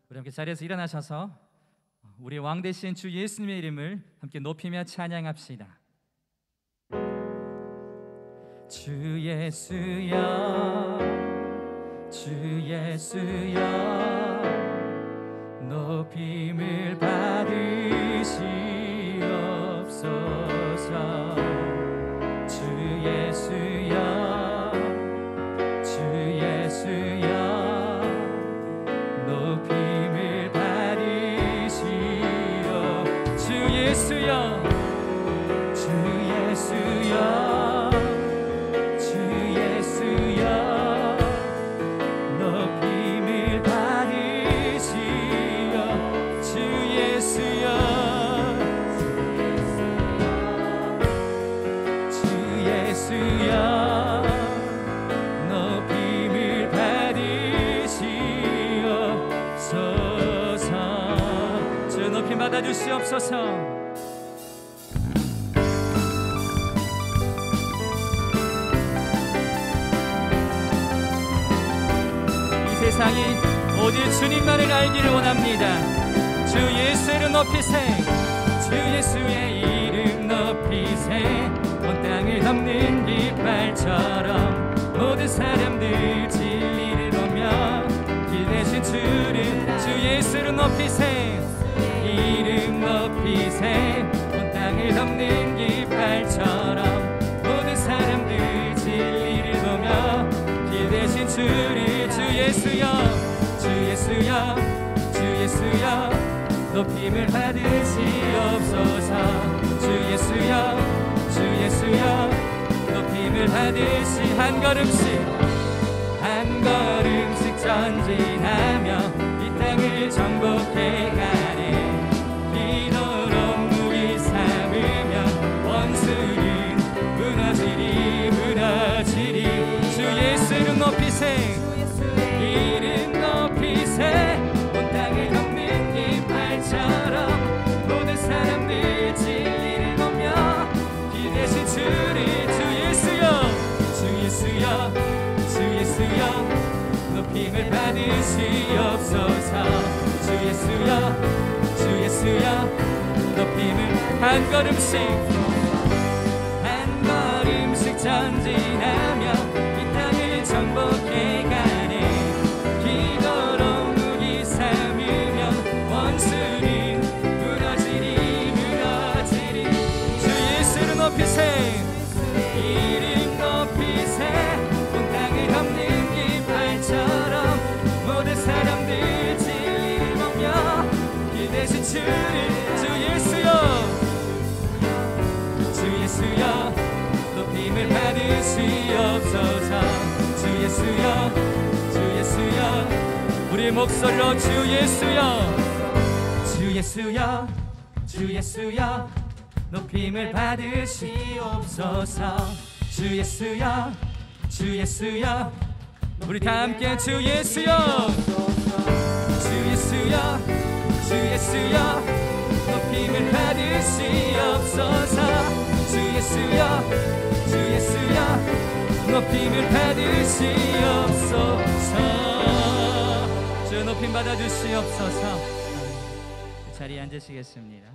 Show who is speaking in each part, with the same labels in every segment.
Speaker 1: 우리 함께 자리에서 일어나셔서 우리 왕 되신 주 예수님의 이름을 함께 높이며 찬양합시다. 주 예수여, 주 예수여, 높임을 받으시옵소서. 주 예수여, 주 예수여, 높임을 받으시오. 주 예수여, 주 예수여, 주 예수여, 높임을 받으시오. 주 예수여, 주 예수여, 높임을 받으시옵소서. 주 높임 받아주시옵소서. 세상이 오직 주님만을 알기를 원합니다. 주 예수의 이름 높이세, 주 예수의 이름 높이세. 온 땅을 덮는 깃발처럼 모든 사람들 진리를 보며 길 대신 주를, 주 예수를 높이세, 이름 높이세. 온 땅을 덮는 깃발처럼 모든 사람들 진리를 보며 길 대신 주를, 주 예수여, 주 예수여, 주 예수여, 높임을 받으시옵소서. 주 예수여, 주 예수여, 높임을 받으시. 한 걸음씩 한 걸음씩 전진하며 이 땅을 정복해가네. 기도로 무기 삼으면 원수는 무너지리 무너지리. 주 예수를 높이세, 이름 높이세. 온 땅을 덮는 깃발처럼 모든 사람들 진리를 보며 길 대신 주를, 주 예수여, 주 예수여, 주 예수여, 높임을 받으시옵소서. 주 예수여, 주 예수여, 높임을. 한 걸음씩 한 걸음씩 전진하며 이 땅을 정복해가네. 기도로 무기 삼으면 원수는 무너지리 무너지리. 주 예수를 높이세, 이름 높이세. 온 땅을 덮는 깃발처럼 모든 사람들 진리를 보며 길 대신 주를, 주 예수여, 주 예수여, 높임을 받으시옵소서. 주 예수여, 주 예수여, 우리의 목소리로 주 예수여, 주 예수여, 주 예수여, 높임을 받으시옵소서. 주 예수여, 주 예수여, 우리 다 함께 주 예수여, 주 예수여, 주 예수여, 높임을 받으시옵소서. 주 예수여, 주 예수여, 높임을 받으시옵소서. 주 높임 받아주시옵소서. 자리에 앉으시겠습니다.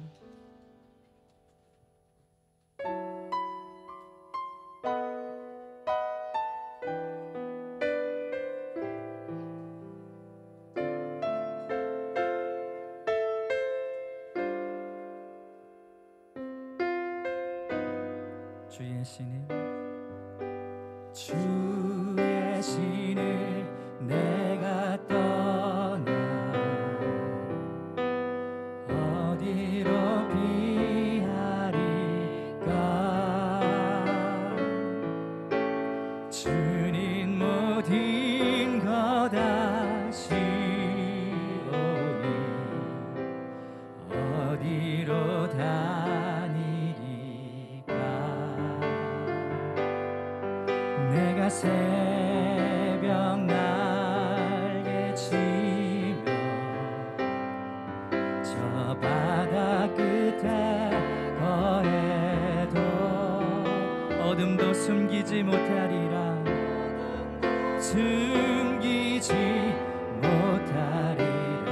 Speaker 1: 주의 신을, 주의 신을 내가 떠나 어디로 피하리까. 주님 모든 것 아시오니 어디로 다니리까. 내가 새벽 날개 치며 저 바다 끝에 거해도 어둠도 숨기지 못하리라. 숨기지 못하리라.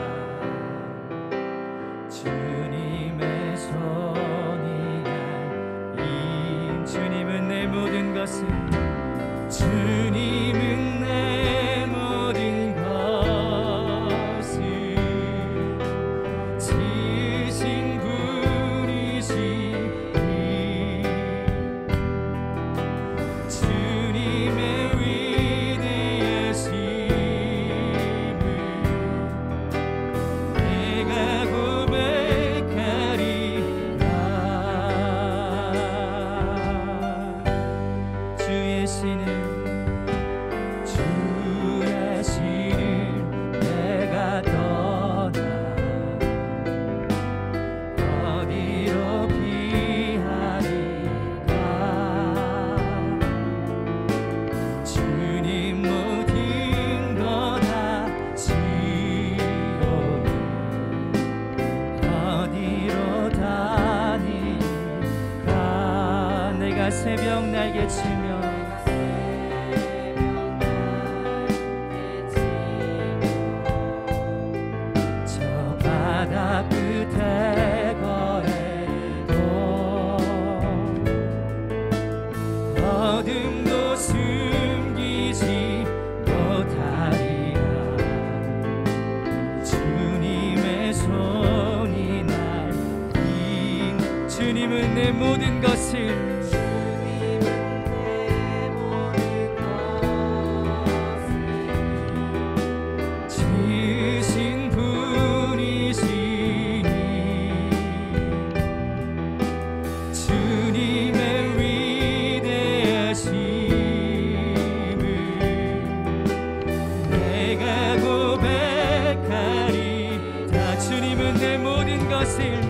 Speaker 1: 내 모든 것을 지으신 분이시니 주님의 위대하심을 내가 고백하리. 다 주님은 내 모든 것을,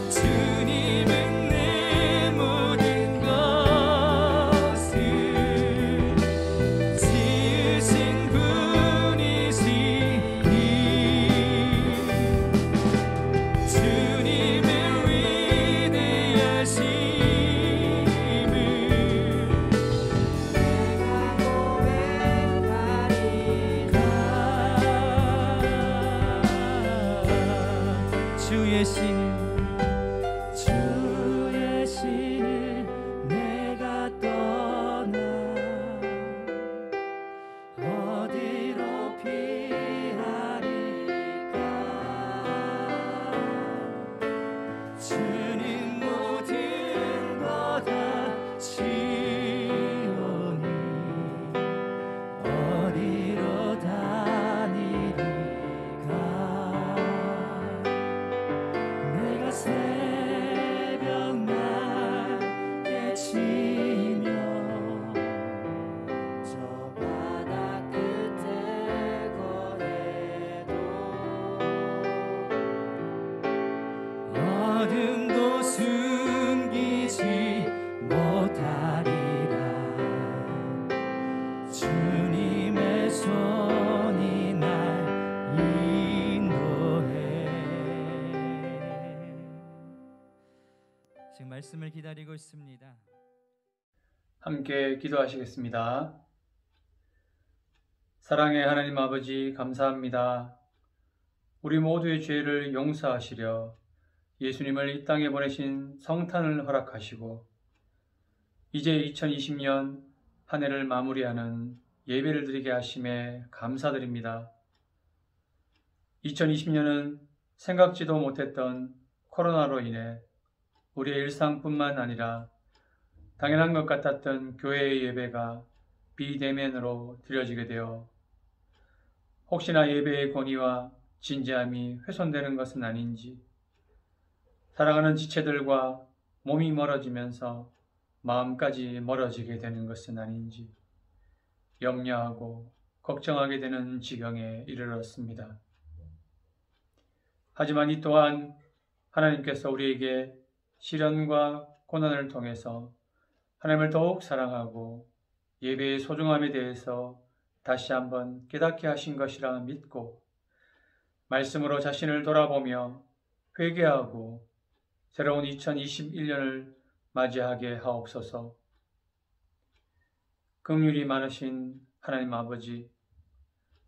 Speaker 1: 주님은 내 모든 것을 지으신 분이시니 주님의 위대하심을 주의 신을 내가 떠나 어디로 피하리까. 주는 모든 것 다 지오니 어디로 다니리까. 내가 새벽날 깨치며 저 바다 끝에 거해도 어둠도 숨기지 못하리라. 주님의 손이 날 인도해. 지금 말씀을 기다리고 있습니다.
Speaker 2: 함께 기도하시겠습니다. 사랑의 하나님 아버지, 감사합니다. 우리 모두의 죄를 용서하시려 예수님을 이 땅에 보내신 성탄을 허락하시고 이제 2020년 한 해를 마무리하는 예배를 드리게 하심에 감사드립니다. 2020년은 생각지도 못했던 코로나로 인해 우리의 일상뿐만 아니라 당연한 것 같았던 교회의 예배가 비대면으로 드려지게 되어 혹시나 예배의 권위와 진지함이 훼손되는 것은 아닌지, 사랑하는 지체들과 몸이 멀어지면서 마음까지 멀어지게 되는 것은 아닌지 염려하고 걱정하게 되는 지경에 이르렀습니다. 하지만 이 또한 하나님께서 우리에게 시련과 고난을 통해서 하나님을 더욱 사랑하고 예배의 소중함에 대해서 다시 한번 깨닫게 하신 것이라 믿고 말씀으로 자신을 돌아보며 회개하고 새로운 2021년을 맞이하게 하옵소서. 긍휼이 많으신 하나님 아버지,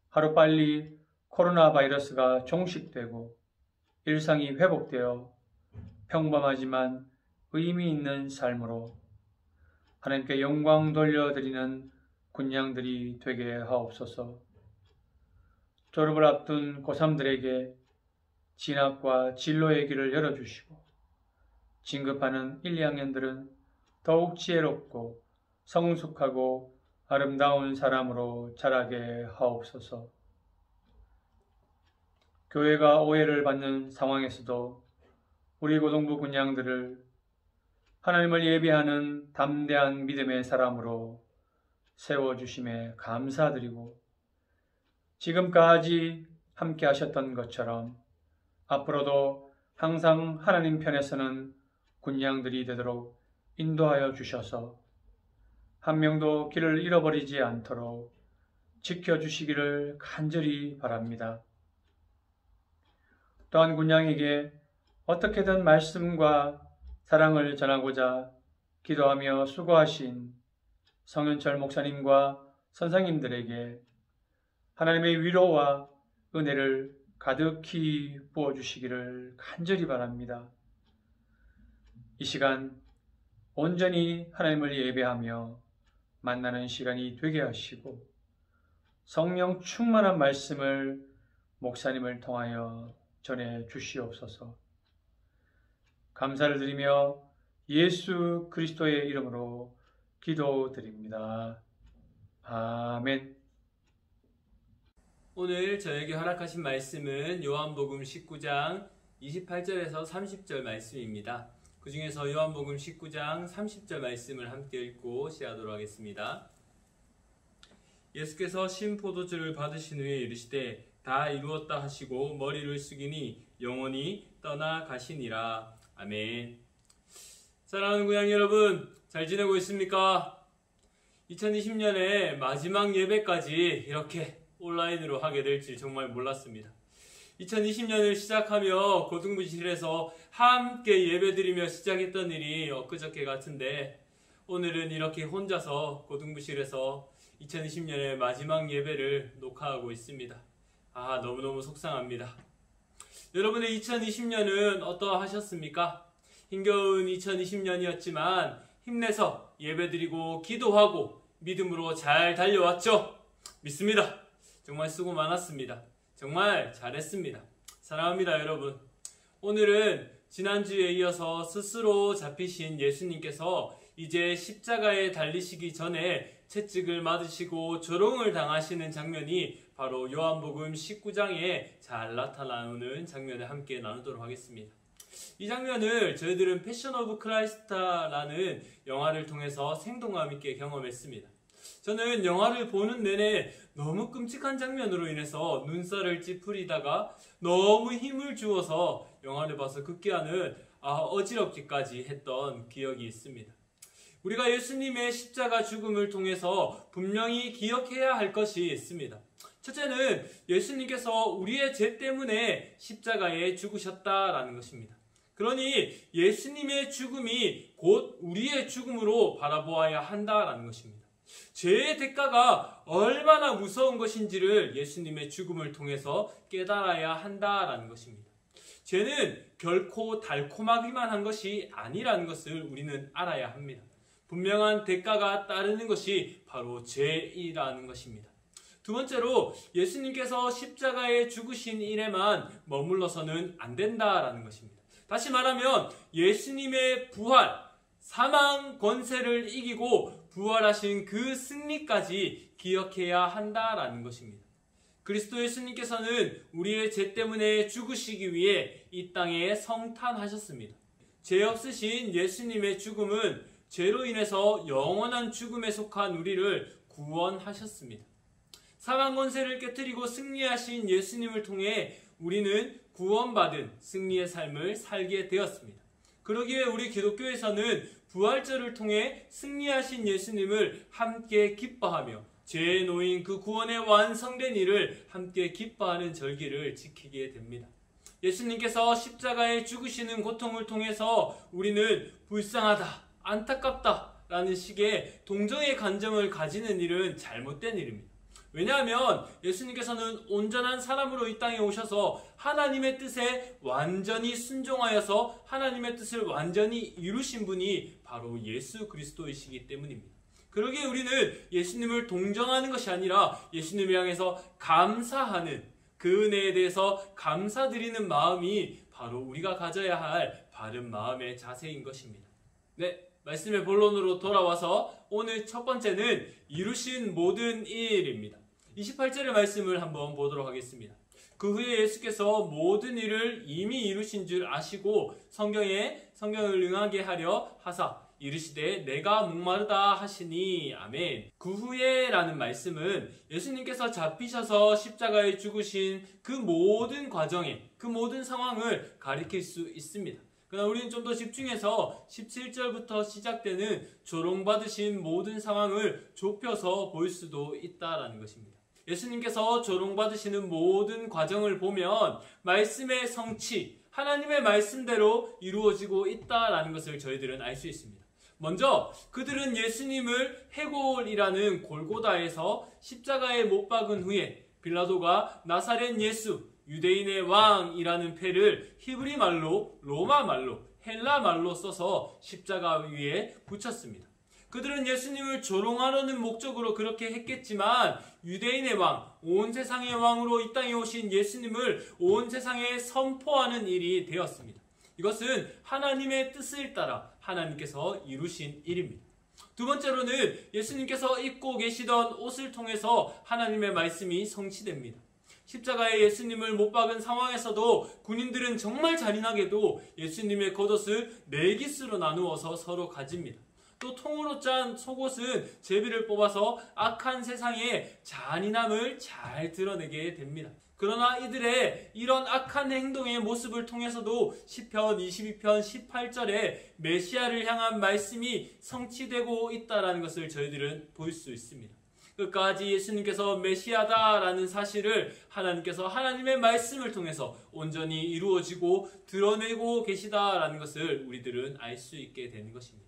Speaker 2: 하루빨리 코로나 바이러스가 종식되고 일상이 회복되어 평범하지만 의미 있는 삶으로 하나님께 영광 돌려드리는 군양들이 되게 하옵소서. 졸업을 앞둔 고3들에게 진학과 진로의 길을 열어주시고 진급하는 1, 2학년들은 더욱 지혜롭고 성숙하고 아름다운 사람으로 자라게 하옵소서. 교회가 오해를 받는 상황에서도 우리 고등부 군양들을 하나님을 예배하는 담대한 믿음의 사람으로 세워주심에 감사드리고 지금까지 함께 하셨던 것처럼 앞으로도 항상 하나님 편에 서는 군양들이 되도록 인도하여 주셔서 한 명도 길을 잃어버리지 않도록 지켜주시기를 간절히 바랍니다. 또한 군양에게 어떻게든 말씀과 사랑을 전하고자 기도하며 수고하신 성현철 목사님과 선생님들에게 하나님의 위로와 은혜를 가득히 부어주시기를 간절히 바랍니다. 이 시간 온전히 하나님을 예배하며 만나는 시간이 되게 하시고 성령 충만한 말씀을 목사님을 통하여 전해 주시옵소서. 감사를 드리며 예수 그리스도의 이름으로 기도드립니다. 아멘.
Speaker 3: 오늘 저에게 허락하신 말씀은 요한복음 19장 28절에서 30절 말씀입니다. 그 중에서 요한복음 19장 30절 말씀을 함께 읽고 시작하도록 하겠습니다. 예수께서 신포도주를 받으신 후에 이르시되 다 이루었다 하시고 머리를 숙이니 영원히 떠나가시니라. 아멘. 사랑하는 고향 여러분, 잘 지내고 있습니까? 2020년의 마지막 예배까지 이렇게 온라인으로 하게 될지 정말 몰랐습니다. 2020년을 시작하며 고등부실에서 함께 예배드리며 시작했던 일이 엊그저께 같은데, 오늘은 이렇게 혼자서 고등부실에서 2020년의 마지막 예배를 녹화하고 있습니다. 너무너무 속상합니다. 여러분의 2020년은 어떠하셨습니까? 힘겨운 2020년이었지만 힘내서 예배드리고 기도하고 믿음으로 잘 달려왔죠? 믿습니다. 정말 수고 많았습니다. 정말 잘했습니다. 사랑합니다, 여러분. 오늘은 지난주에 이어서 스스로 잡히신 예수님께서 이제 십자가에 달리시기 전에 채찍을 맞으시고 조롱을 당하시는 장면이 바로 요한복음 19장에 잘 나타나는 장면을 함께 나누도록 하겠습니다. 이 장면을 저희들은 패션 오브 크라이스트라는 영화를 통해서 생동감 있게 경험했습니다. 저는 영화를 보는 내내 너무 끔찍한 장면으로 인해서 눈살을 찌푸리다가 너무 힘을 주어서 영화를 봐서 급기야는 어지럽기까지 했던 기억이 있습니다. 우리가 예수님의 십자가 죽음을 통해서 분명히 기억해야 할 것이 있습니다. 첫째는 예수님께서 우리의 죄 때문에 십자가에 죽으셨다라는 것입니다. 그러니 예수님의 죽음이 곧 우리의 죽음으로 바라보아야 한다라는 것입니다. 죄의 대가가 얼마나 무서운 것인지를 예수님의 죽음을 통해서 깨달아야 한다라는 것입니다. 죄는 결코 달콤하기만 한 것이 아니라는 것을 우리는 알아야 합니다. 분명한 대가가 따르는 것이 바로 죄이라는 것입니다. 두 번째로 예수님께서 십자가에 죽으신 일에만 머물러서는 안 된다라는 것입니다. 다시 말하면 예수님의 부활, 사망 권세를 이기고 부활하신 그 승리까지 기억해야 한다라는 것입니다. 그리스도 예수님께서는 우리의 죄 때문에 죽으시기 위해 이 땅에 성탄하셨습니다. 죄 없으신 예수님의 죽음은 죄로 인해서 영원한 죽음에 속한 우리를 구원하셨습니다. 사망 권세를 깨뜨리고 승리하신 예수님을 통해 우리는 구원받은 승리의 삶을 살게 되었습니다. 그러기에 우리 기독교에서는 부활절을 통해 승리하신 예수님을 함께 기뻐하며 죄에 놓인 그 구원의 완성된 일을 함께 기뻐하는 절기를 지키게 됩니다. 예수님께서 십자가에 죽으시는 고통을 통해서 우리는 불쌍하다, 안타깝다 라는 식의 동정의 감정을 가지는 일은 잘못된 일입니다. 왜냐하면 예수님께서는 온전한 사람으로 이 땅에 오셔서 하나님의 뜻에 완전히 순종하여서 하나님의 뜻을 완전히 이루신 분이 바로 예수 그리스도이시기 때문입니다. 그러기에 우리는 예수님을 동정하는 것이 아니라 예수님을 향해서 감사하는, 그 은혜에 대해서 감사드리는 마음이 바로 우리가 가져야 할 바른 마음의 자세인 것입니다. 네, 말씀의 본론으로 돌아와서 오늘 첫 번째는 이루신 모든 일입니다. 28절의 말씀을 한번 보도록 하겠습니다. 그 후에 예수께서 모든 일을 이미 이루신 줄 아시고 성경을 응하게 하려 하사 이르시되 내가 목마르다 하시니. 아멘. 그 후에 라는 말씀은 예수님께서 잡히셔서 십자가에 죽으신 그 모든 과정에, 그 모든 상황을 가리킬 수 있습니다. 그러나 우리는 좀 더 집중해서 17절부터 시작되는 조롱받으신 모든 상황을 좁혀서 볼 수도 있다라는 것입니다. 예수님께서 조롱받으시는 모든 과정을 보면 말씀의 성취, 하나님의 말씀대로 이루어지고 있다라는 것을 저희들은 알 수 있습니다. 먼저 그들은 예수님을 해골이라는 골고다에서 십자가에 못 박은 후에 빌라도가 나사렛 예수, 유대인의 왕이라는 패를 히브리 말로, 로마 말로, 헬라 말로 써서 십자가 위에 붙였습니다. 그들은 예수님을 조롱하려는 목적으로 그렇게 했겠지만 유대인의 왕, 온 세상의 왕으로 이 땅에 오신 예수님을 온 세상에 선포하는 일이 되었습니다. 이것은 하나님의 뜻을 따라 하나님께서 이루신 일입니다. 두 번째로는 예수님께서 입고 계시던 옷을 통해서 하나님의 말씀이 성취됩니다. 십자가에 예수님을 못 박은 상황에서도 군인들은 정말 잔인하게도 예수님의 겉옷을 4깃으로 나누어서 서로 가집니다. 또 통으로 짠 속옷은 제비를 뽑아서 악한 세상의 잔인함을 잘 드러내게 됩니다. 그러나 이들의 이런 악한 행동의 모습을 통해서도 시편 22편 18절에 메시아를 향한 말씀이 성취되고 있다는 것을 저희들은 볼 수 있습니다. 끝까지 예수님께서 메시아다라는 사실을 하나님께서 하나님의 말씀을 통해서 온전히 이루어지고 드러내고 계시다라는 것을 우리들은 알 수 있게 되는 것입니다.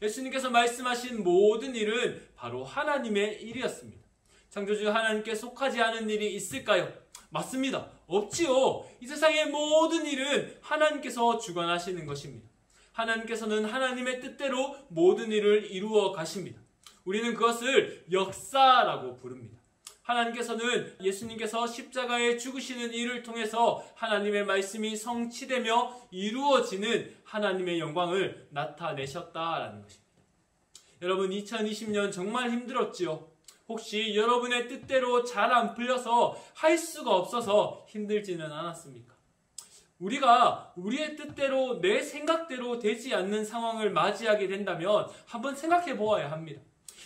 Speaker 3: 예수님께서 말씀하신 모든 일은 바로 하나님의 일이었습니다. 창조주 하나님께 속하지 않은 일이 있을까요? 맞습니다. 없지요. 이 세상의 모든 일은 하나님께서 주관하시는 것입니다. 하나님께서는 하나님의 뜻대로 모든 일을 이루어 가십니다. 우리는 그것을 역사라고 부릅니다. 하나님께서는 예수님께서 십자가에 죽으시는 일을 통해서 하나님의 말씀이 성취되며 이루어지는 하나님의 영광을 나타내셨다라는 것입니다. 여러분, 2020년 정말 힘들었지요. 혹시 여러분의 뜻대로 잘 안 풀려서 할 수가 없어서 힘들지는 않았습니까? 우리가 우리의 뜻대로 내 생각대로 되지 않는 상황을 맞이하게 된다면 한번 생각해 보아야 합니다.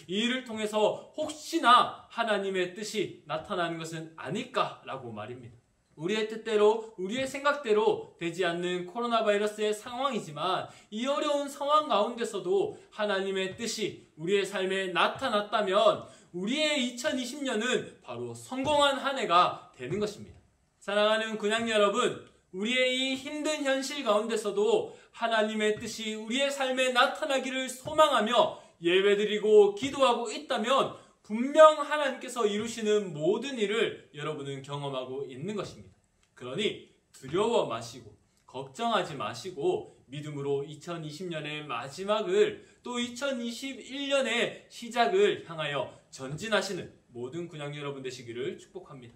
Speaker 3: 이 일을 통해서 혹시나 하나님의 뜻이 나타나는 것은 아닐까라고 말입니다. 우리의 뜻대로 우리의 생각대로 되지 않는 코로나 바이러스의 상황이지만 이 어려운 상황 가운데서도 하나님의 뜻이 우리의 삶에 나타났다면 우리의 2020년은 바로 성공한 한 해가 되는 것입니다. 사랑하는 군양 여러분, 우리의 이 힘든 현실 가운데서도 하나님의 뜻이 우리의 삶에 나타나기를 소망하며 예배드리고 기도하고 있다면 분명 하나님께서 이루시는 모든 일을 여러분은 경험하고 있는 것입니다. 그러니 두려워 마시고 걱정하지 마시고 믿음으로 2020년의 마지막을 또 2021년의 시작을 향하여 전진하시는 모든 군양 여러분 되시기를 축복합니다.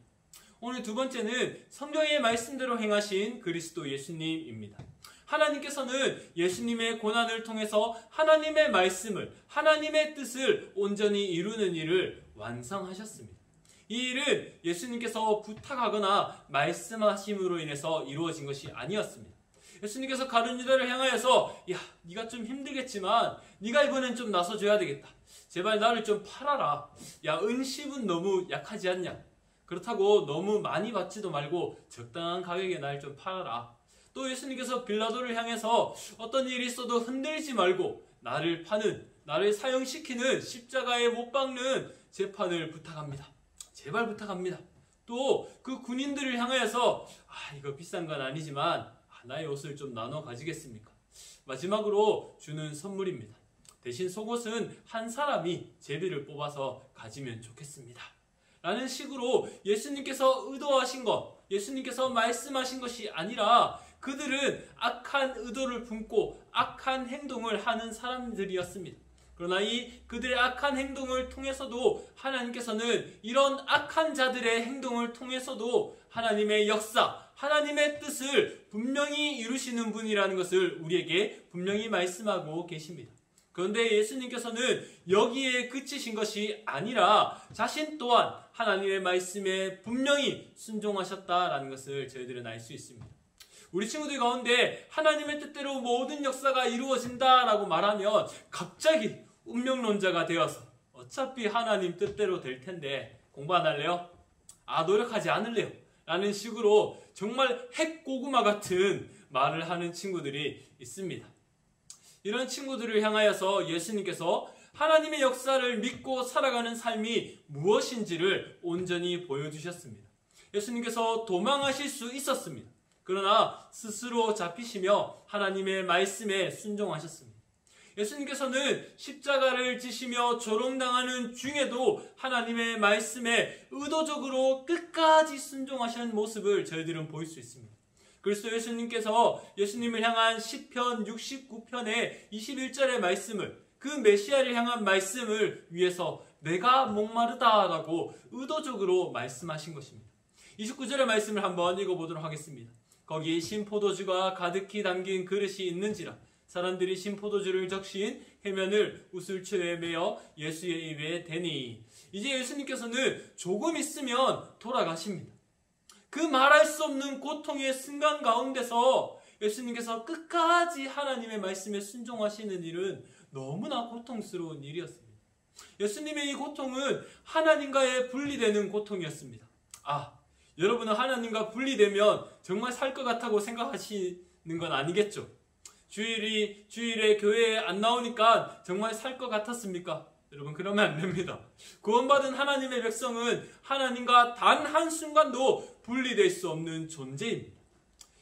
Speaker 3: 오늘 두 번째는 성경의 말씀대로 행하신 그리스도 예수님입니다. 하나님께서는 예수님의 고난을 통해서 하나님의 말씀을, 하나님의 뜻을 온전히 이루는 일을 완성하셨습니다. 이 일은 예수님께서 부탁하거나 말씀하심으로 인해서 이루어진 것이 아니었습니다. 예수님께서 가룟 유다를 향하여서 야, 네가 좀 힘들겠지만 네가 이번엔 좀 나서줘야 되겠다. 제발 나를 좀 팔아라. 야, 은십은 너무 약하지 않냐? 그렇다고 너무 많이 받지도 말고 적당한 가격에 날 좀 팔아라. 또 예수님께서 빌라도를 향해서 어떤 일이 있어도 흔들지 말고 나를 파는, 나를 사형시키는, 십자가에 못 박는 재판을 부탁합니다. 제발 부탁합니다. 또 그 군인들을 향하여서 이거 비싼 건 아니지만 나의 옷을 좀 나눠 가지겠습니까? 마지막으로 주는 선물입니다. 대신 속옷은 한 사람이 제비를 뽑아서 가지면 좋겠습니다. 라는 식으로 예수님께서 의도하신 것, 예수님께서 말씀하신 것이 아니라 그들은 악한 의도를 품고 악한 행동을 하는 사람들이었습니다. 그러나 그들의 악한 행동을 통해서도 하나님께서는 이런 악한 자들의 행동을 통해서도 하나님의 역사, 하나님의 뜻을 분명히 이루시는 분이라는 것을 우리에게 분명히 말씀하고 계십니다. 그런데 예수님께서는 여기에 그치신 것이 아니라 자신 또한 하나님의 말씀에 분명히 순종하셨다라는 것을 저희들은 알 수 있습니다. 우리 친구들 가운데 하나님의 뜻대로 모든 역사가 이루어진다라고 말하면 갑자기 운명론자가 되어서 어차피 하나님 뜻대로 될 텐데 공부 안 할래요? 노력하지 않을래요? 라는 식으로 정말 핵고구마 같은 말을 하는 친구들이 있습니다. 이런 친구들을 향하여서 예수님께서 하나님의 역사를 믿고 살아가는 삶이 무엇인지를 온전히 보여주셨습니다. 예수님께서 도망하실 수 있었습니다. 그러나 스스로 잡히시며 하나님의 말씀에 순종하셨습니다. 예수님께서는 십자가를 지시며 조롱당하는 중에도 하나님의 말씀에 의도적으로 끝까지 순종하신 모습을 저희들은 볼 수 있습니다. 그리스도 예수님께서 예수님을 향한 시편 69편의 21절의 말씀을, 그 메시아를 향한 말씀을 위해서 내가 목마르다라고 의도적으로 말씀하신 것입니다. 29절의 말씀을 한번 읽어보도록 하겠습니다. 거기 신포도주가 가득히 담긴 그릇이 있는지라 사람들이 신포도주를 적신 해면을 우슬초에 매어 예수의 입에 대니. 이제 예수님께서는 조금 있으면 돌아가십니다. 그 말할 수 없는 고통의 순간 가운데서 예수님께서 끝까지 하나님의 말씀에 순종하시는 일은 너무나 고통스러운 일이었습니다. 예수님의 이 고통은 하나님과의 분리되는 고통이었습니다. 여러분은 하나님과 분리되면 정말 살 것 같다고 생각하시는 건 아니겠죠? 주일에 교회에 안 나오니까 정말 살 것 같았습니까? 여러분, 그러면 안 됩니다. 구원받은 하나님의 백성은 하나님과 단 한순간도 분리될 수 없는 존재입니다.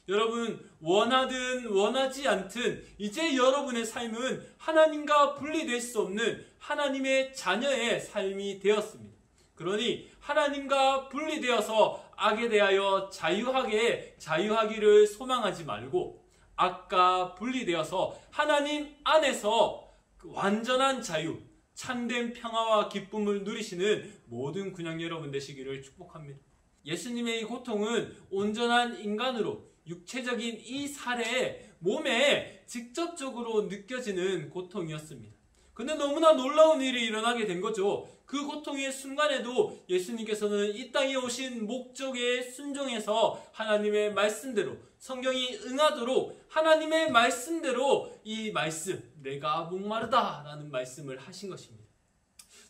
Speaker 3: 여러분, 원하든 원하지 않든 이제 여러분의 삶은 하나님과 분리될 수 없는 하나님의 자녀의 삶이 되었습니다. 그러니 하나님과 분리되어서 악에 대하여 자유하기를 소망하지 말고, 악과 분리되어서 하나님 안에서 완전한 자유, 참된 평화와 기쁨을 누리시는 모든 군양 여러분 되시기를 축복합니다. 예수님의 이 고통은 온전한 인간으로 육체적인 이 살에 몸에 직접적으로 느껴지는 고통이었습니다. 근데 너무나 놀라운 일이 일어나게 된 거죠. 그 고통의 순간에도 예수님께서는 이 땅에 오신 목적에 순종해서 하나님의 말씀대로, 성경이 응하도록 하나님의 말씀대로 이 말씀, 내가 목마르다 라는 말씀을 하신 것입니다.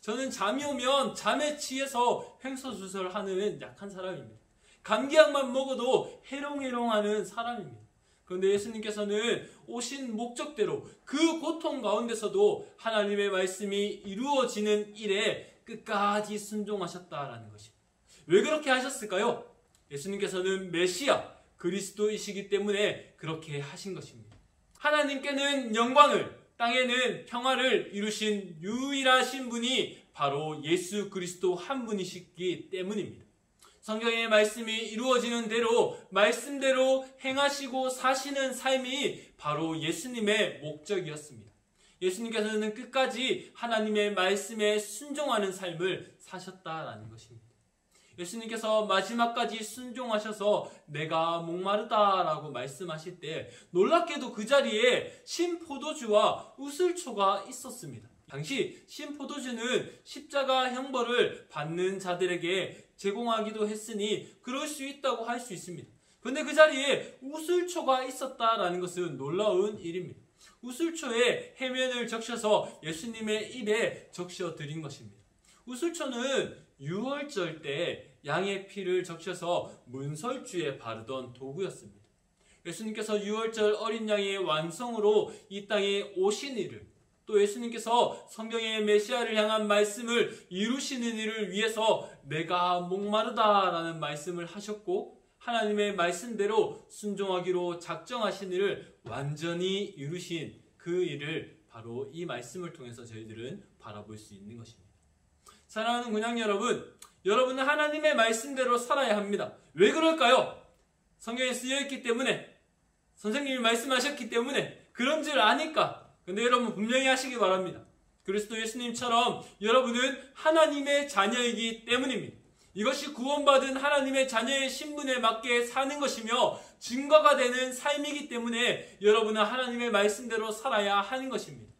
Speaker 3: 저는 잠이 오면 잠에 취해서 횡설수설하는 약한 사람입니다. 감기약만 먹어도 해롱해롱하는 사람입니다. 그런데 예수님께서는 오신 목적대로 그 고통 가운데서도 하나님의 말씀이 이루어지는 일에 끝까지 순종하셨다라는 것입니다. 왜 그렇게 하셨을까요? 예수님께서는 메시아, 그리스도이시기 때문에 그렇게 하신 것입니다. 하나님께는 영광을, 땅에는 평화를 이루신 유일하신 분이 바로 예수 그리스도 한 분이시기 때문입니다. 성경의 말씀이 이루어지는 대로 말씀대로 행하시고 사시는 삶이 바로 예수님의 목적이었습니다. 예수님께서는 끝까지 하나님의 말씀에 순종하는 삶을 사셨다라는 것입니다. 예수님께서 마지막까지 순종하셔서 내가 목마르다라고 말씀하실 때 놀랍게도 그 자리에 신포도주와 우슬초가 있었습니다. 당시 신포도주는 십자가 형벌을 받는 자들에게 제공하기도 했으니 그럴 수 있다고 할 수 있습니다. 그런데 그 자리에 우슬초가 있었다라는 것은 놀라운 일입니다. 우슬초에 해면을 적셔서 예수님의 입에 적셔 드린 것입니다. 우슬초는 유월절 때 양의 피를 적셔서 문설주에 바르던 도구였습니다. 예수님께서 유월절 어린 양의 완성으로 이 땅에 오신 일을, 또 예수님께서 성경의 메시아를 향한 말씀을 이루시는 일을 위해서 내가 목마르다라는 말씀을 하셨고, 하나님의 말씀대로 순종하기로 작정하신 일을 완전히 이루신 그 일을 바로 이 말씀을 통해서 저희들은 바라볼 수 있는 것입니다. 사랑하는 군양 여러분, 여러분은 하나님의 말씀대로 살아야 합니다. 왜 그럴까요? 성경에 쓰여있기 때문에, 선생님이 말씀하셨기 때문에 그런 줄 아니까. 근데 여러분 분명히 하시기 바랍니다. 그리스도 예수님처럼 여러분은 하나님의 자녀이기 때문입니다. 이것이 구원받은 하나님의 자녀의 신분에 맞게 사는 것이며 증거가 되는 삶이기 때문에 여러분은 하나님의 말씀대로 살아야 하는 것입니다.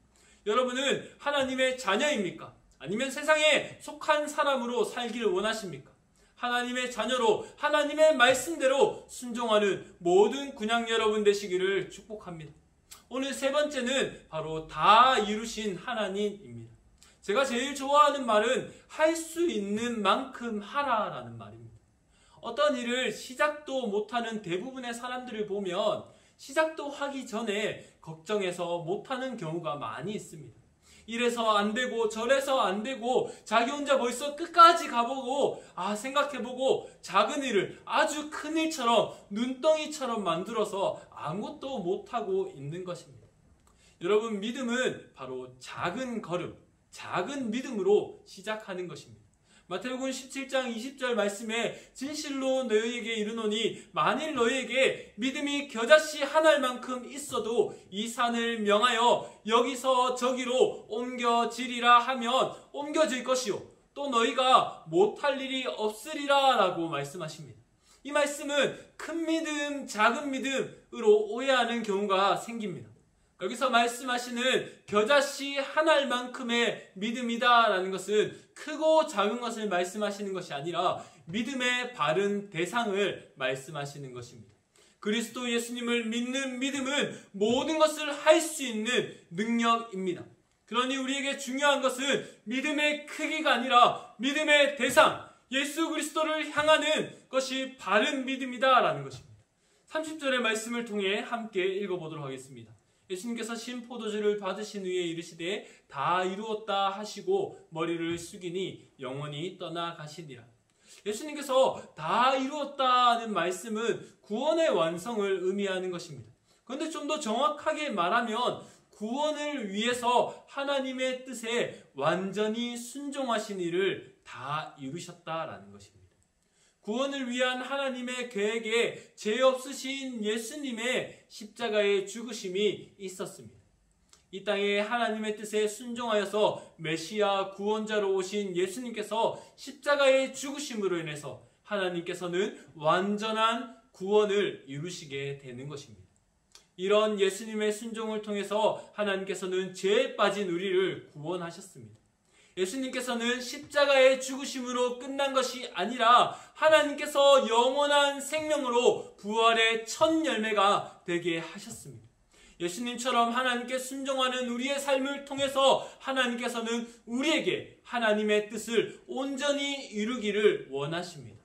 Speaker 3: 여러분은 하나님의 자녀입니까? 아니면 세상에 속한 사람으로 살기를 원하십니까? 하나님의 자녀로 하나님의 말씀대로 순종하는 모든 군양 여러분 되시기를 축복합니다. 오늘 세 번째는 바로 다 이루신 하나님입니다. 제가 제일 좋아하는 말은 할 수 있는 만큼 하라라는 말입니다. 어떤 일을 시작도 못하는 대부분의 사람들을 보면 시작도 하기 전에 걱정해서 못하는 경우가 많이 있습니다. 이래서 안 되고 저래서 안 되고 자기 혼자 벌써 끝까지 가보고 생각해보고 작은 일을 아주 큰 일처럼 눈덩이처럼 만들어서 아무것도 못하고 있는 것입니다. 여러분, 믿음은 바로 작은 걸음, 작은 믿음으로 시작하는 것입니다. 마태복음 17장 20절 말씀에 진실로 너희에게 이르노니 만일 너희에게 믿음이 겨자씨 한 알만큼 있어도 이 산을 명하여 여기서 저기로 옮겨지리라 하면 옮겨질 것이요 또 너희가 못할 일이 없으리라 라고 말씀하십니다. 이 말씀은 큰 믿음, 작은 믿음으로 오해하는 경우가 생깁니다. 여기서 말씀하시는 겨자씨 한 알만큼의 믿음이다라는 것은 크고 작은 것을 말씀하시는 것이 아니라 믿음의 바른 대상을 말씀하시는 것입니다. 그리스도 예수님을 믿는 믿음은 모든 것을 할 수 있는 능력입니다. 그러니 우리에게 중요한 것은 믿음의 크기가 아니라 믿음의 대상, 예수 그리스도를 향하는 것이 바른 믿음이다라는 것입니다. 30절의 말씀을 통해 함께 읽어보도록 하겠습니다. 예수님께서 신포도주를 받으신 후에 이르시되 다 이루었다 하시고 머리를 숙이니 영원히 떠나가시니라. 예수님께서 다 이루었다는 말씀은 구원의 완성을 의미하는 것입니다. 그런데 좀 더 정확하게 말하면 구원을 위해서 하나님의 뜻에 완전히 순종하신 일을 다 이루셨다라는 것입니다. 구원을 위한 하나님의 계획에 죄 없으신 예수님의 십자가의 죽으심이 있었습니다. 이 땅에 하나님의 뜻에 순종하여서 메시아 구원자로 오신 예수님께서 십자가의 죽으심으로 인해서 하나님께서는 완전한 구원을 이루시게 되는 것입니다. 이런 예수님의 순종을 통해서 하나님께서는 죄에 빠진 우리를 구원하셨습니다. 예수님께서는 십자가의 죽으심으로 끝난 것이 아니라 하나님께서 영원한 생명으로 부활의 첫 열매가 되게 하셨습니다. 예수님처럼 하나님께 순종하는 우리의 삶을 통해서 하나님께서는 우리에게 하나님의 뜻을 온전히 이루기를 원하십니다.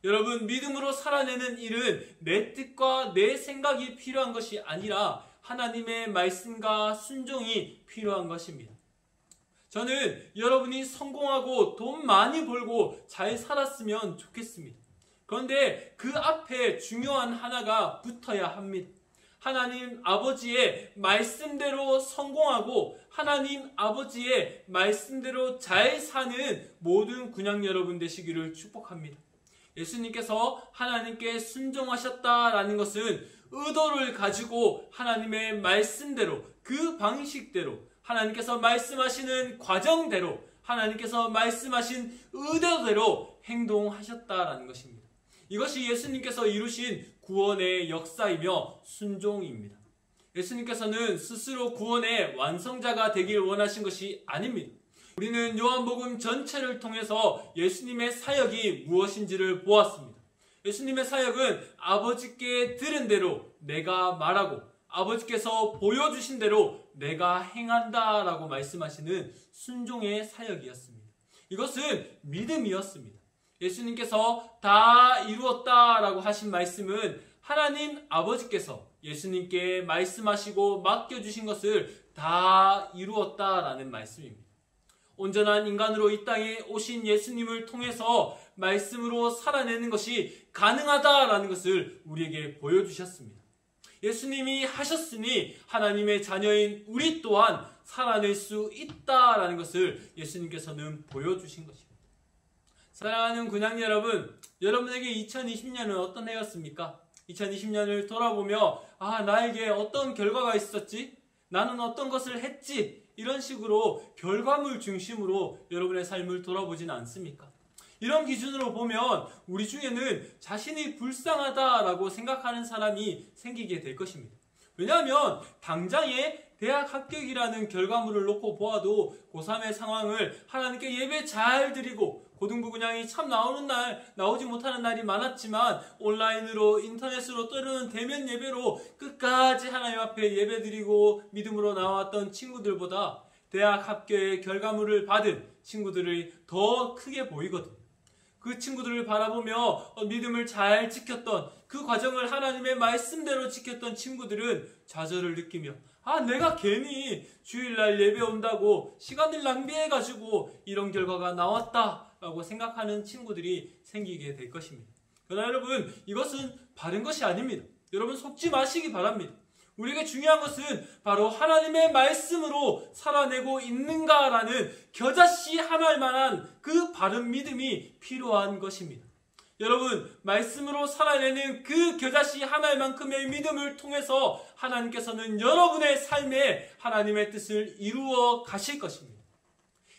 Speaker 3: 여러분, 믿음으로 살아내는 일은 내 뜻과 내 생각이 필요한 것이 아니라 하나님의 말씀과 순종이 필요한 것입니다. 저는 여러분이 성공하고 돈 많이 벌고 잘 살았으면 좋겠습니다. 그런데 그 앞에 중요한 하나가 붙어야 합니다. 하나님 아버지의 말씀대로 성공하고 하나님 아버지의 말씀대로 잘 사는 모든 군양 여러분 되시기를 축복합니다. 예수님께서 하나님께 순종하셨다라는 것은 의도를 가지고 하나님의 말씀대로 그 방식대로 하나님께서 말씀하시는 과정대로 하나님께서 말씀하신 의도대로 행동하셨다라는 것입니다. 이것이 예수님께서 이루신 구원의 역사이며 순종입니다. 예수님께서는 스스로 구원의 완성자가 되길 원하신 것이 아닙니다. 우리는 요한복음 전체를 통해서 예수님의 사역이 무엇인지를 보았습니다. 예수님의 사역은 아버지께 들은 대로 내가 말하고 아버지께서 보여주신 대로 내가 행한다라고 말씀하시는 순종의 사역이었습니다. 이것은 믿음이었습니다. 예수님께서 다 이루었다라고 하신 말씀은 하나님 아버지께서 예수님께 말씀하시고 맡겨주신 것을 다 이루었다라는 말씀입니다. 온전한 인간으로 이 땅에 오신 예수님을 통해서 말씀으로 살아내는 것이 가능하다라는 것을 우리에게 보여주셨습니다. 예수님이 하셨으니 하나님의 자녀인 우리 또한 살아낼 수 있다라는 것을 예수님께서는 보여주신 것입니다. 사랑하는 군양 여러분, 여러분에게 2020년은 어떤 해였습니까? 2020년을 돌아보며 나에게 어떤 결과가 있었지? 나는 어떤 것을 했지? 이런 식으로 결과물 중심으로 여러분의 삶을 돌아보지는 않습니까? 이런 기준으로 보면 우리 중에는 자신이 불쌍하다라고 생각하는 사람이 생기게 될 것입니다. 왜냐하면 당장에 대학 합격이라는 결과물을 놓고 보아도 고3의 상황을 하나님께 예배 잘 드리고 고등부 군양이 참 나오지 못하는 날이 많았지만 온라인으로 인터넷으로 때로는 대면 예배로 끝까지 하나님 앞에 예배 드리고 믿음으로 나왔던 친구들보다 대학 합격의 결과물을 받은 친구들이 더 크게 보이거든요. 그 친구들을 바라보며 믿음을 잘 지켰던 그 과정을 하나님의 말씀대로 지켰던 친구들은 좌절을 느끼며 내가 괜히 주일날 예배 온다고 시간을 낭비해가지고 이런 결과가 나왔다라고 생각하는 친구들이 생기게 될 것입니다. 그러나 여러분, 이것은 바른 것이 아닙니다. 여러분 속지 마시기 바랍니다. 우리에게 중요한 것은 바로 하나님의 말씀으로 살아내고 있는가라는 겨자씨 한 알만한 그 바른 믿음이 필요한 것입니다. 여러분, 말씀으로 살아내는 그 겨자씨 한 알만큼의 믿음을 통해서 하나님께서는 여러분의 삶에 하나님의 뜻을 이루어 가실 것입니다.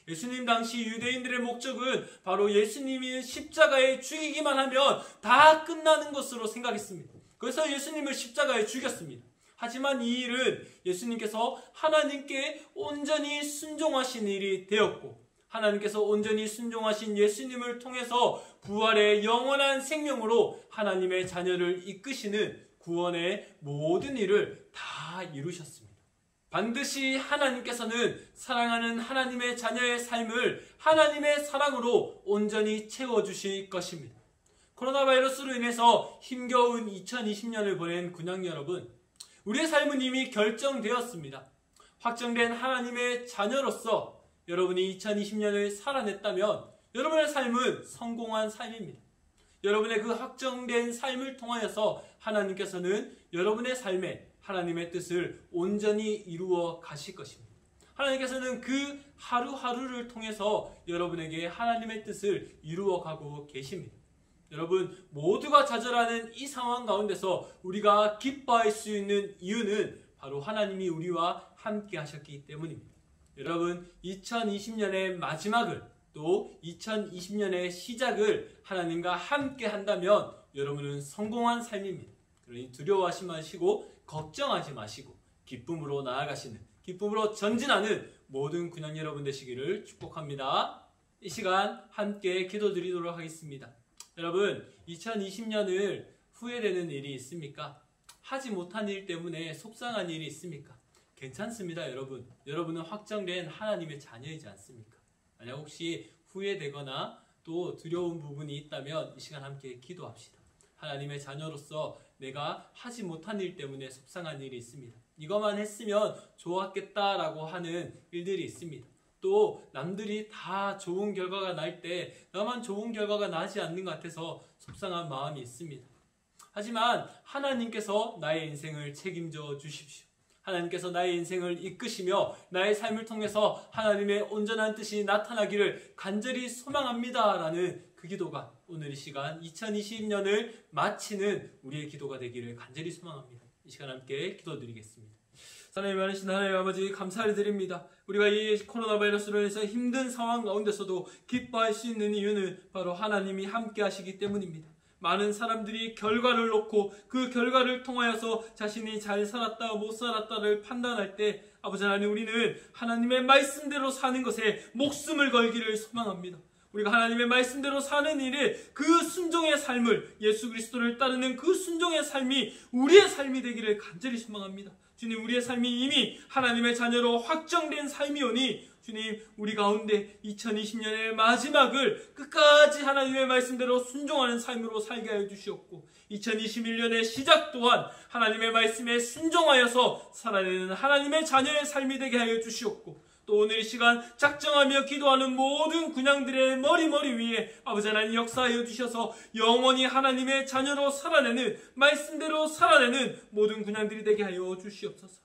Speaker 3: 예수님 당시 유대인들의 목적은 바로 예수님이 십자가에 죽이기만 하면 다 끝나는 것으로 생각했습니다. 그래서 예수님을 십자가에 죽였습니다. 하지만 이 일은 예수님께서 하나님께 온전히 순종하신 일이 되었고, 하나님께서 온전히 순종하신 예수님을 통해서 부활의 영원한 생명으로 하나님의 자녀를 이끄시는 구원의 모든 일을 다 이루셨습니다. 반드시 하나님께서는 사랑하는 하나님의 자녀의 삶을 하나님의 사랑으로 온전히 채워주실 것입니다. 코로나 바이러스로 인해서 힘겨운 2020년을 보낸 군양 여러분, 우리의 삶은 이미 결정되었습니다. 확정된 하나님의 자녀로서 여러분이 2020년을 살아냈다면 여러분의 삶은 성공한 삶입니다. 여러분의 그 확정된 삶을 통하여서 하나님께서는 여러분의 삶에 하나님의 뜻을 온전히 이루어 가실 것입니다. 하나님께서는 그 하루하루를 통해서 여러분에게 하나님의 뜻을 이루어 가고 계십니다. 여러분, 모두가 좌절하는 이 상황 가운데서 우리가 기뻐할 수 있는 이유는 바로 하나님이 우리와 함께 하셨기 때문입니다. 여러분, 2020년의 마지막을, 또 2020년의 시작을 하나님과 함께 한다면 여러분은 성공한 삶입니다. 그러니 두려워하지 마시고 걱정하지 마시고 기쁨으로 나아가시는, 기쁨으로 전진하는 모든 군양 여러분 되시기를 축복합니다. 이 시간 함께 기도드리도록 하겠습니다. 여러분, 2020년을 후회되는 일이 있습니까? 하지 못한 일 때문에 속상한 일이 있습니까? 괜찮습니다, 여러분. 여러분은 확정된 하나님의 자녀이지 않습니까? 만약 혹시 후회되거나 또 두려운 부분이 있다면 이 시간 함께 기도합시다. 하나님의 자녀로서 내가 하지 못한 일 때문에 속상한 일이 있습니다. 이것만 했으면 좋았겠다라고 하는 일들이 있습니다. 또 남들이 다 좋은 결과가 날 때 나만 좋은 결과가 나지 않는 것 같아서 속상한 마음이 있습니다. 하지만 하나님께서 나의 인생을 책임져 주십시오. 하나님께서 나의 인생을 이끄시며 나의 삶을 통해서 하나님의 온전한 뜻이 나타나기를 간절히 소망합니다 라는 그 기도가 오늘 이 시간 2020년을 마치는 우리의 기도가 되기를 간절히 소망합니다. 이 시간 함께 기도드리겠습니다. 하나님 많으신 하나님 아버지, 감사를 드립니다. 우리가 이 코로나 바이러스로 인해서 힘든 상황 가운데서도 기뻐할 수 있는 이유는 바로 하나님이 함께 하시기 때문입니다. 많은 사람들이 결과를 놓고 그 결과를 통하여서 자신이 잘 살았다 못 살았다를 판단할 때 아버지 하나님, 우리는 하나님의 말씀대로 사는 것에 목숨을 걸기를 소망합니다. 우리가 하나님의 말씀대로 사는 일에 그 순종의 삶을, 예수 그리스도를 따르는 그 순종의 삶이 우리의 삶이 되기를 간절히 소망합니다. 주님, 우리의 삶이 이미 하나님의 자녀로 확정된 삶이오니 주님, 우리 가운데 2020년의 마지막을 끝까지 하나님의 말씀대로 순종하는 삶으로 살게 하여 주시옵고, 2021년의 시작 또한 하나님의 말씀에 순종하여서 살아내는 하나님의 자녀의 삶이 되게 하여 주시옵고, 또 오늘 이 시간 작정하며 기도하는 모든 군양들의 머리 위에 아버지 하나님 역사하여 주셔서 영원히 하나님의 자녀로 살아내는, 말씀대로 살아내는 모든 군양들이 되게 하여 주시옵소서.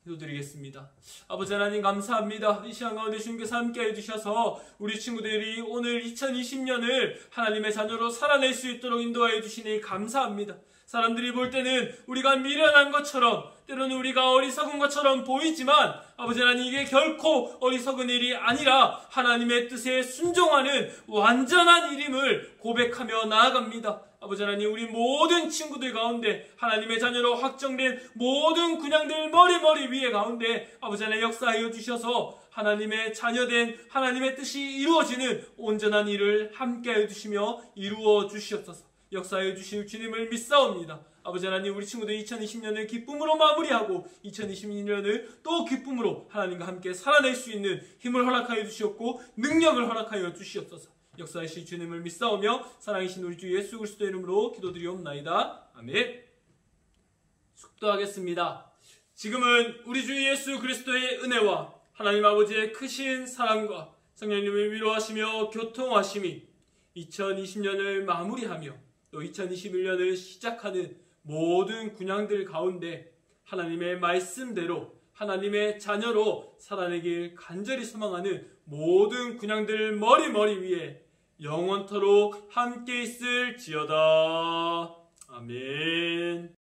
Speaker 3: 기도드리겠습니다. 아버지 하나님 감사합니다. 이 시간 가운데 주님께서 함께 해주셔서 우리 친구들이 오늘 2020년을 하나님의 자녀로 살아낼 수 있도록 인도하여 주시니 감사합니다. 사람들이 볼 때는 우리가 미련한 것처럼, 때로는 우리가 어리석은 것처럼 보이지만 아버지 하나님, 이게 결코 어리석은 일이 아니라 하나님의 뜻에 순종하는 완전한 일임을 고백하며 나아갑니다. 아버지 하나님, 우리 모든 친구들 가운데 하나님의 자녀로 확정된 모든 군양들 머리 위에 가운데 아버지 하나님 역사하여 주셔서 하나님의 자녀된 하나님의 뜻이 이루어지는 온전한 일을 함께하여 주시며 이루어 주시옵소서. 역사하여 주실 주님을 믿사옵니다. 아버지 하나님, 우리 친구들 2020년을 기쁨으로 마무리하고 2022년을 또 기쁨으로 하나님과 함께 살아낼 수 있는 힘을 허락하여 주시옵고 능력을 허락하여 주시옵소서. 역사하실 주님을 믿사오며 사랑이신 우리 주 예수 그리스도의 이름으로 기도드리옵나이다. 아멘. 숙도하겠습니다. 지금은 우리 주 예수 그리스도의 은혜와 하나님 아버지의 크신 사랑과 성령님의 위로하시며 교통하심이 2020년을 마무리하며 또 2021년을 시작하는 모든 군양들 가운데 하나님의 말씀대로 하나님의 자녀로 살아내길 간절히 소망하는 모든 군양들 머리 위에 영원토록 함께 있을지어다. 아멘.